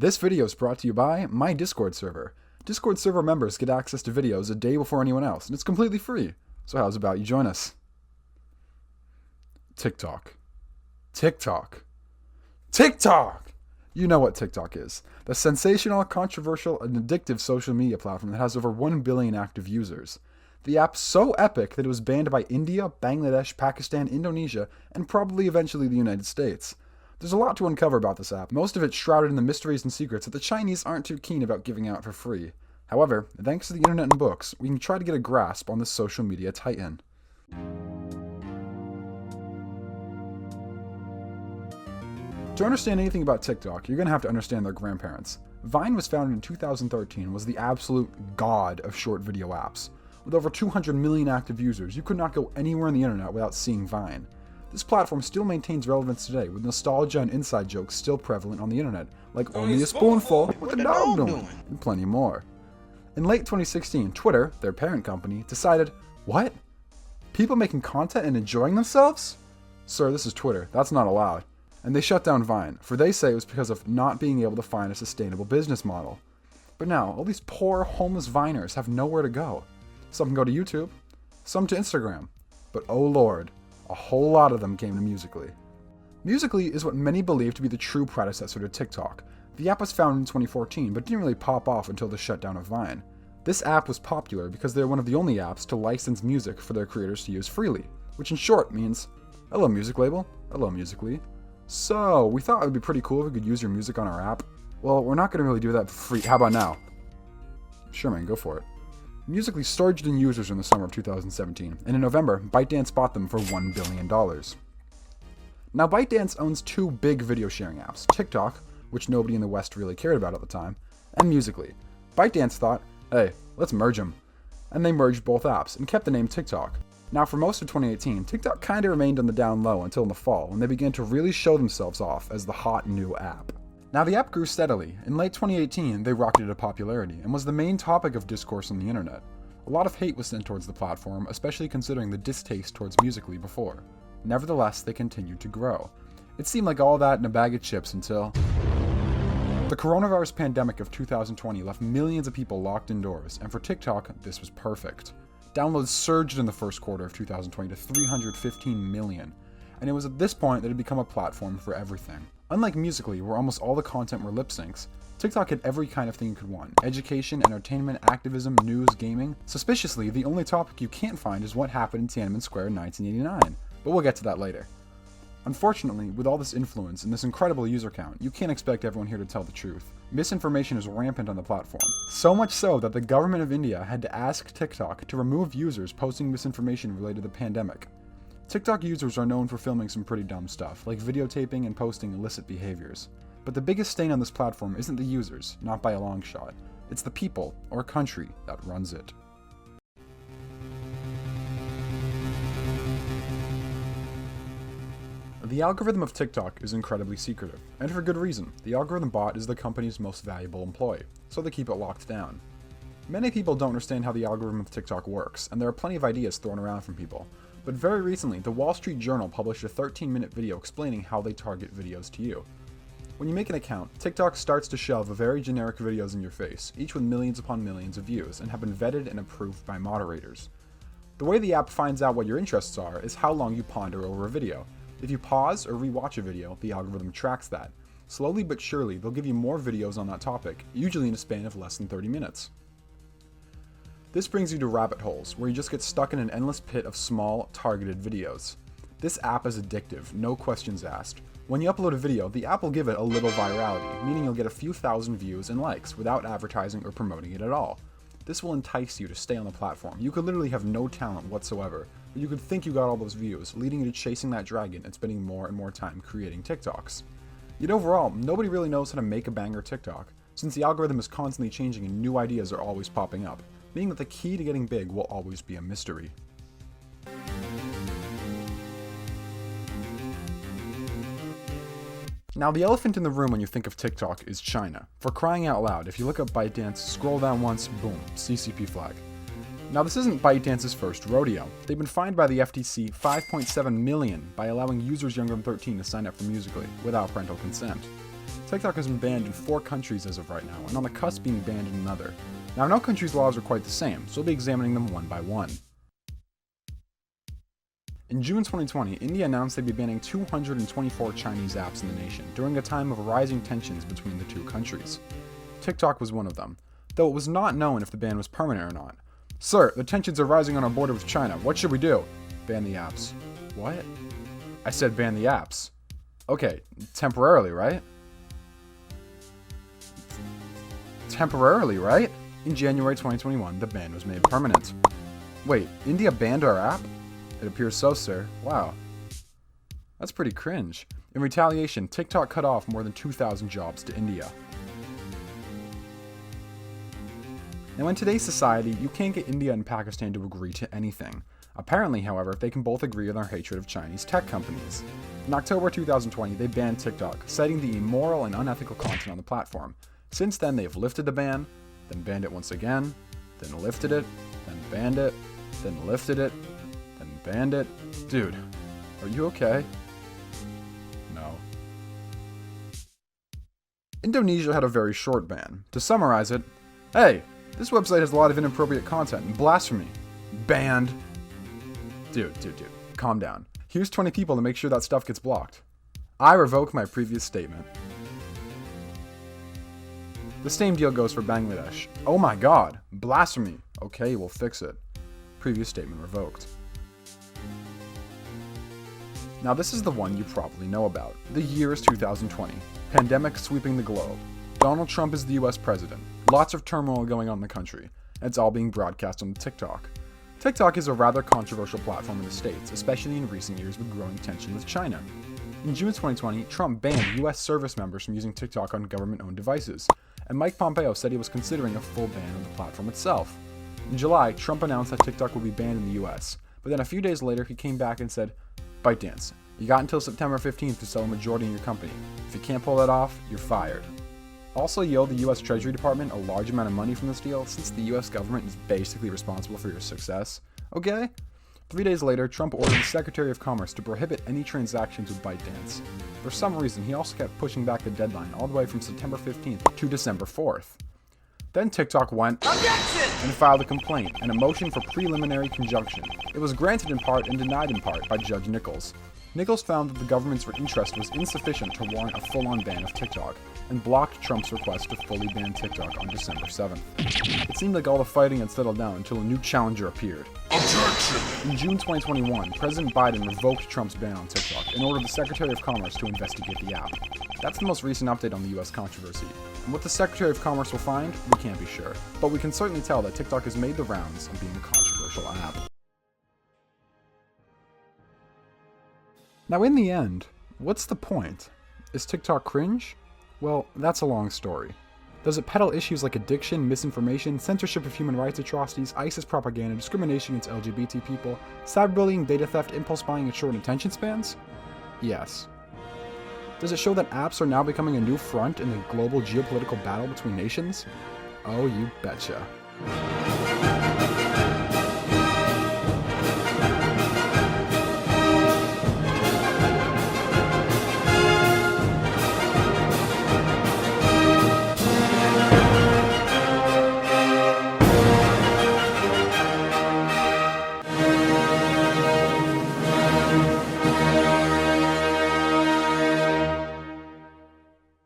This video is brought to you by my Discord server. Discord server members get access to videos a day before anyone else, and it's completely free. So how's about you join us? TikTok. TikTok. TikTok! You know what TikTok is. The sensational, controversial, and addictive social media platform that has over 1 billion active users. The app's so epic that it was banned by India, Bangladesh, Pakistan, Indonesia, and probably eventually the United States. There's a lot to uncover about this app, most of it shrouded in the mysteries and secrets that the Chinese aren't too keen about giving out for free. However, thanks to the internet and books, we can try to get a grasp on this social media titan. To understand anything about TikTok, you're going to have to understand their grandparents. Vine was founded in 2013 and was the absolute god of short video apps. With over 200 million active users, you could not go anywhere on the internet without seeing Vine. This platform still maintains relevance today, with nostalgia and inside jokes still prevalent on the internet, like only a spoonful, what the dog doing, and plenty more. In late 2016, Twitter, their parent company, decided, what? People making content and enjoying themselves? Sir, this is Twitter, that's not allowed. And they shut down Vine, for they say it was because of not being able to find a sustainable business model. But now, all these poor, homeless Viners have nowhere to go. Some can go to YouTube, some to Instagram, but oh lord, a whole lot of them came to Musical.ly. Musical.ly is what many believe to be the true predecessor to TikTok. The app was founded in 2014, but didn't really pop off until the shutdown of Vine. This app was popular because they're one of the only apps to license music for their creators to use freely, which in short means, hello music label, hello Musical.ly. So, we thought it would be pretty cool if we could use your music on our app. Well, we're not going to really do that for free. How about now? Sure man, go for it. Musical.ly surged in users in the summer of 2017, and in November, ByteDance bought them for $1 billion. Now, ByteDance owns two big video sharing apps, TikTok, which nobody in the West really cared about at the time, and Musical.ly. ByteDance thought, hey, let's merge them. And they merged both apps and kept the name TikTok. Now, for most of 2018, TikTok kinda remained on the down low until in the fall, when they began to really show themselves off as the hot new app. Now, the app grew steadily. In late 2018, they rocketed to popularity and was the main topic of discourse on the internet. A lot of hate was sent towards the platform, especially considering the distaste towards Musical.ly before. Nevertheless, they continued to grow. It seemed like all that in a bag of chips until the coronavirus pandemic of 2020 left millions of people locked indoors, and for TikTok, this was perfect. Downloads surged in the first quarter of 2020 to 315 million, and it was at this point that it had become a platform for everything. Unlike Musical.ly, where almost all the content were lip syncs, TikTok had every kind of thing you could want. Education, entertainment, activism, news, gaming. Suspiciously, the only topic you can't find is what happened in Tiananmen Square in 1989, but we'll get to that later. Unfortunately, with all this influence and this incredible user count, you can't expect everyone here to tell the truth. Misinformation is rampant on the platform. So much so that the government of India had to ask TikTok to remove users posting misinformation related to the pandemic. TikTok users are known for filming some pretty dumb stuff, like videotaping and posting illicit behaviors. But the biggest stain on this platform isn't the users, not by a long shot. It's the people, or country, that runs it. The algorithm of TikTok is incredibly secretive, and for good reason. The algorithm bot is the company's most valuable employee, so they keep it locked down. Many people don't understand how the algorithm of TikTok works, and there are plenty of ideas thrown around from people. But very recently, the Wall Street Journal published a 13-minute video explaining how they target videos to you. When you make an account, TikTok starts to shove very generic videos in your face, each with millions upon millions of views, and have been vetted and approved by moderators. The way the app finds out what your interests are is how long you ponder over a video. If you pause or rewatch a video, the algorithm tracks that. Slowly but surely, they'll give you more videos on that topic, usually in a span of less than 30 minutes. This brings you to rabbit holes, where you just get stuck in an endless pit of small, targeted videos. This app is addictive, no questions asked. When you upload a video, the app will give it a little virality, meaning you'll get a few thousand views and likes without advertising or promoting it at all. This will entice you to stay on the platform. You could literally have no talent whatsoever, but you could think you got all those views, leading you to chasing that dragon and spending more and more time creating TikToks. Yet overall, nobody really knows how to make a banger TikTok, since the algorithm is constantly changing and new ideas are always popping up, meaning that the key to getting big will always be a mystery. Now, the elephant in the room when you think of TikTok is China. For crying out loud, if you look up ByteDance, scroll down once, boom, CCP flag. Now, this isn't ByteDance's first rodeo. They've been fined by the FTC $5.7 million by allowing users younger than 13 to sign up for Musical.ly without parental consent. TikTok has been banned in 4 countries as of right now, and on the cusp of being banned in another. Now, no country's laws are quite the same, so we'll be examining them one by one. In June 2020, India announced they'd be banning 224 Chinese apps in the nation during a time of rising tensions between the two countries. TikTok was one of them, though it was not known if the ban was permanent or not. "Sir, the tensions are rising on our border with China. What should we do?" "Ban the apps." "What?" "I said ban the apps." "Okay, temporarily, right?" "Temporarily, right?" In January 2021, the ban was made permanent. "Wait, India banned our app?" "It appears so, sir." "Wow. That's pretty cringe." In retaliation, TikTok cut off more than 2,000 jobs to India. Now, in today's society, you can't get India and Pakistan to agree to anything. Apparently, however, they can both agree on their hatred of Chinese tech companies. In October 2020, they banned TikTok, citing the immoral and unethical content on the platform. Since then, they have lifted the ban, then banned it once again, then lifted it, then banned it, then lifted it, then banned it. Dude, are you okay? No. Indonesia had a very short ban. To summarize it, "Hey, this website has a lot of inappropriate content and blasphemy." Banned. Dude, calm down. Here's 20 people to make sure that stuff gets blocked. I revoke my previous statement. The same deal goes for Bangladesh. "Oh my god, blasphemy." "Okay, we'll fix it." Previous statement revoked. Now this is the one you probably know about. The year is 2020. Pandemic sweeping the globe. Donald Trump is the US president. Lots of turmoil going on in the country. And it's all being broadcast on TikTok. TikTok is a rather controversial platform in the States, especially in recent years with growing tension with China. In June 2020, Trump banned US service members from using TikTok on government-owned devices, and Mike Pompeo said he was considering a full ban on the platform itself. In July, Trump announced that TikTok would be banned in the US, but then a few days later he came back and said, "ByteDance, you got until September 15th to sell a majority in your company. If you can't pull that off, you're fired." Also, you owe the US Treasury Department a large amount of money from this deal, since the US government is basically responsible for your success. Okay? 3 days later, Trump ordered the Secretary of Commerce to prohibit any transactions with ByteDance. For some reason, he also kept pushing back the deadline all the way from September 15th to December 4th. Then TikTok went and filed a complaint and a motion for preliminary conjunction. It was granted in part and denied in part by Judge Nichols. Nichols found that the government's interest was insufficient to warrant a full-on ban of TikTok, and blocked Trump's request to fully ban TikTok on December 7th. It seemed like all the fighting had settled down until a new challenger appeared. Objection! In June 2021, President Biden revoked Trump's ban on TikTok and ordered the Secretary of Commerce to investigate the app. That's the most recent update on the US controversy. And what the Secretary of Commerce will find, we can't be sure. But we can certainly tell that TikTok has made the rounds of being a controversial app. Now in the end, what's the point? Is TikTok cringe? Well, that's a long story. Does it peddle issues like addiction, misinformation, censorship of human rights atrocities, ISIS propaganda, discrimination against LGBT people, cyberbullying, data theft, impulse buying, and short attention spans? Yes. Does it show that apps are now becoming a new front in the global geopolitical battle between nations? Oh, you betcha.